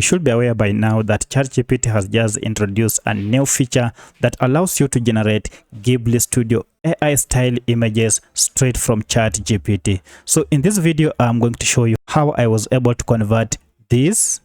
You should be aware by now that ChatGPT has just introduced a new feature that allows you to generate Ghibli Studio AI style images straight from ChatGPT. So in this video, I'm going to show you how I was able to convert this,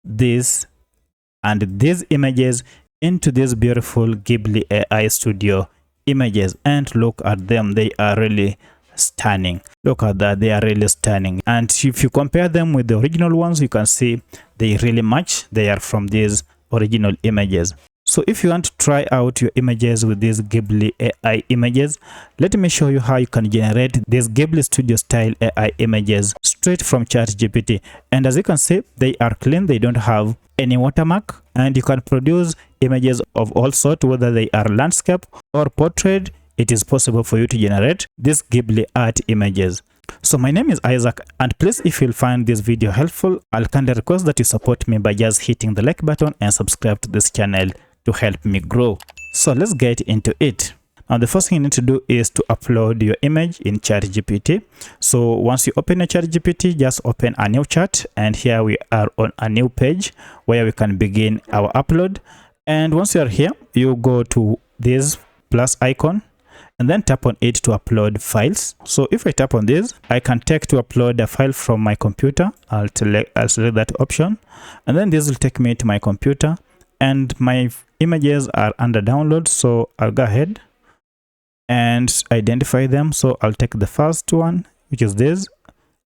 and these images into these beautiful Ghibli AI Studio images. And look at them, they are really stunning. Look at that, they are really stunning. And if you compare them with the original ones, you can see they really match. They are from these original images. So if you want to try out your images with these Ghibli AI images, let me show you how you can generate these Ghibli Studio style AI images straight from ChatGPT. And as you can see, they are clean, they don't have any watermark, and you can produce images of all sorts, whether they are landscape or portrait. It is possible for you to generate these Ghibli art images. So my name is Isaac, and please, if you'll find this video helpful, I'll kindly request that you support me by just hitting the like button and subscribe to this channel to help me grow. So let's get into it. Now, the first thing you need to do is to upload your image in ChatGPT. So once you open a ChatGPT, just open a new chat, and here we are on a new page where we can begin our upload. And once you are here, you go to this plus icon and then tap on it to upload files. So if I tap on this, I can take to upload a file from my computer. I'll select that option, and then this will take me to my computer, and my images are under download. So I'll go ahead and identify them. So I'll take the first one, which is this,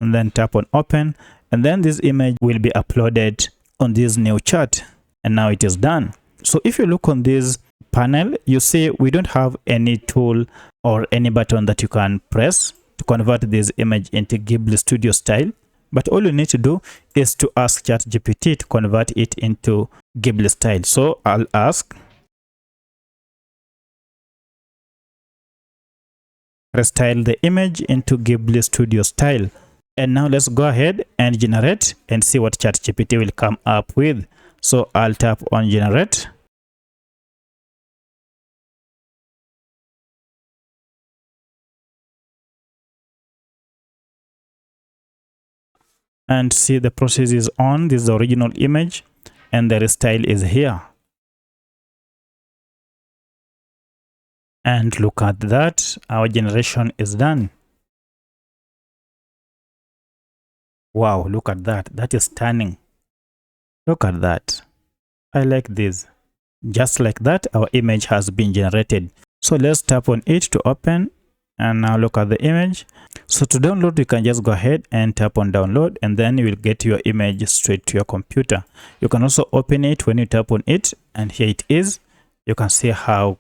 and then tap on open, and then this image will be uploaded on this new chat, and now it is done. So if you look on this panel, you see we don't have any tool or any button that you can press to convert this image into Ghibli Studio style, but all you need to do is to ask ChatGPT to convert it into Ghibli style. So I'll ask, restyle the image into Ghibli Studio style. And now let's go ahead and generate and see what ChatGPT will come up with. So I'll tap on generate. And see, the process is on. This is the original image, and the restyle is here. And look at that, our generation is done. Wow, look at that, that is stunning. Look at that, I like this. Just like that, our image has been generated. So let's tap on it to open, and now look at the image. So to download, you can just go ahead and tap on download, and then you will get your image straight to your computer. You can also open it when you tap on it, and here it is. You can see how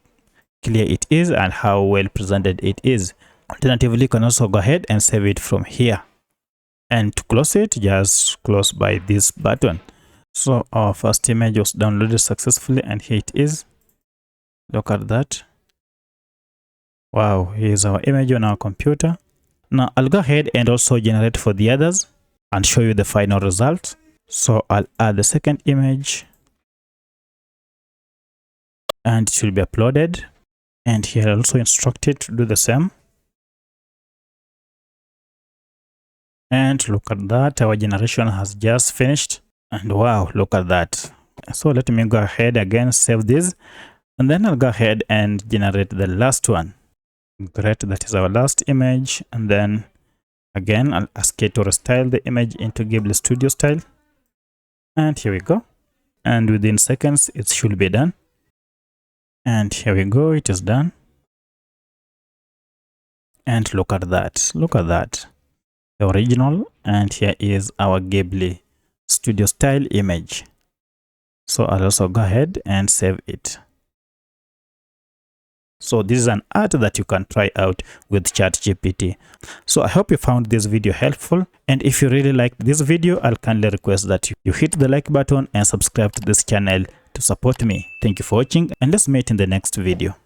clear it is and how well presented it is. Alternatively, you can also go ahead and save it from here. And to close it, just close by this button. So our first image was downloaded successfully, and here it is. Look at that. Wow, here's our image on our computer. Now I'll go ahead and also generate for the others and show you the final result. So I'll add the second image, and it should be uploaded. And here I'll also instruct it to do the same. And look at that, our generation has just finished. And wow, look at that. So let me go ahead again, save this, and then I'll go ahead and generate the last one. Great, that is our last image. And then again, I'll ask it to restyle the image into Ghibli Studio style. And here we go. And within seconds, it should be done. And here we go, it is done. And look at that, look at that. The original, and here is our Ghibli Studio style image. So I'll also go ahead and save it. So this is an art that you can try out with ChatGPT. So I hope you found this video helpful, and if you really liked this video, I'll kindly request that you hit the like button and subscribe to this channel to support me. Thank you for watching, and let's meet in the next video.